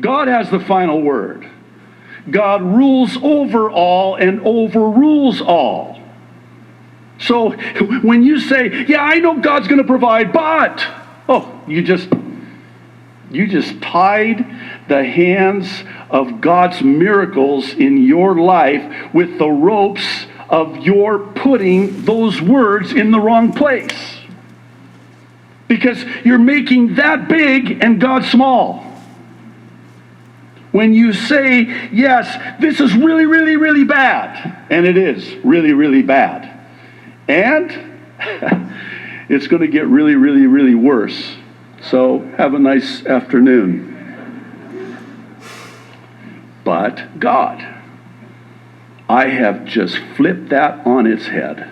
God has the final word. God rules over all and overrules all. So when you say, yeah, I know God's going to provide, but, you just tied the hands of God's miracles in your life with the ropes of your putting those words in the wrong place. Because you're making that big and God small. When you say, yes, this is really, really, really bad, and it is really, really bad, and it's going to get really, really, really worse. So have a nice afternoon. But God, I have just flipped that on its head.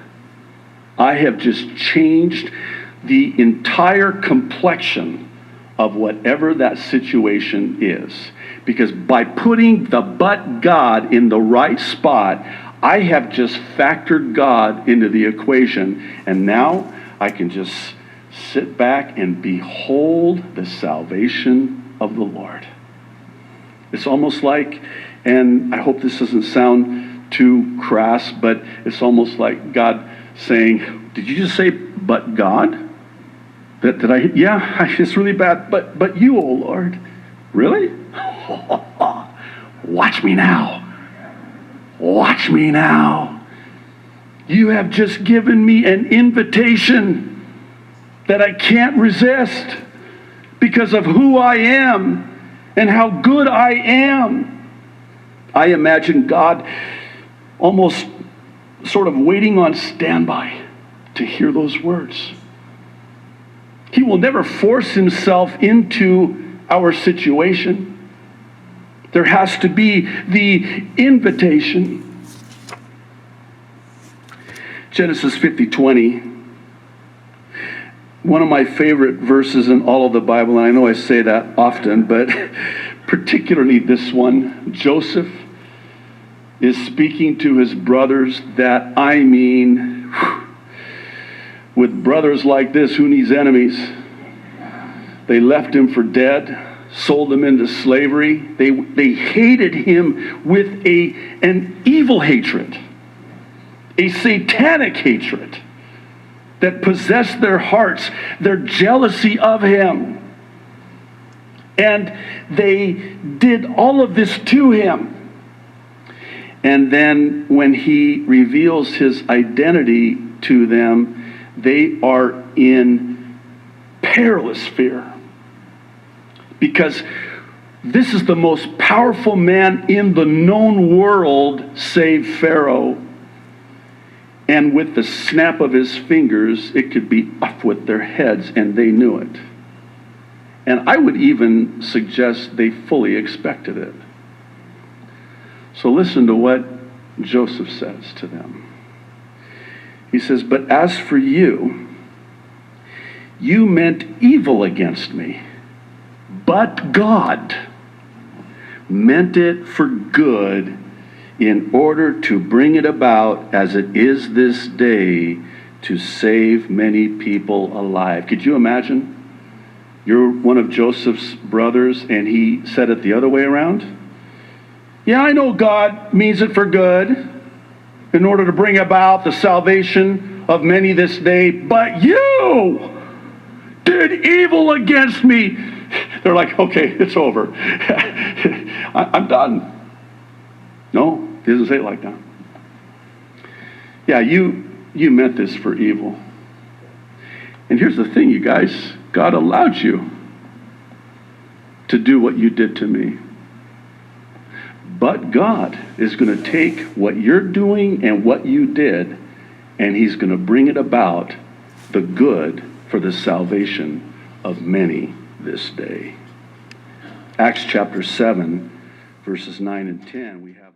I have just changed the entire complexion of whatever that situation is. Because by putting the but God in the right spot, I have just factored God into the equation. And now I can just sit back and behold the salvation of the Lord. It's almost like, and I hope this doesn't sound too crass, but it's almost like God saying, did you just say, but God? Did I? Yeah, it's really bad, but you, oh Lord. Really? Watch me now. Watch me now. You have just given me an invitation that I can't resist because of who I am and how good I am. I imagine God almost sort of waiting on standby to hear those words. He will never force himself into our situation. There has to be the invitation. Genesis 50:20. One of my favorite verses in all of the Bible, and I know I say that often, but particularly this one. Joseph is speaking to his brothers that, with brothers like this, who needs enemies? They left him for dead, sold him into slavery. They hated him with an evil hatred, a satanic hatred that possessed their hearts, their jealousy of him. And they did all of this to him. And then when he reveals his identity to them, they are in perilous fear. Because this is the most powerful man in the known world, save Pharaoh. And with the snap of his fingers, it could be off with their heads, and they knew it. And I would even suggest they fully expected it. So listen to what Joseph says to them. He says, but as for you, you meant evil against me, but God meant it for good in order to bring it about as it is this day to save many people alive. Could you imagine? You're one of Joseph's brothers and he said it the other way around? Yeah, I know God means it for good in order to bring about the salvation of many this day, but you did evil against me. They're like, okay, it's over. I'm done. No, he doesn't say it like that. Yeah, you meant this for evil. And here's the thing, you guys. God allowed you to do what you did to me. But God is going to take what you're doing and what you did, and he's going to bring it about the good for the salvation of many this day. Acts chapter 7, verses 9 and 10, we have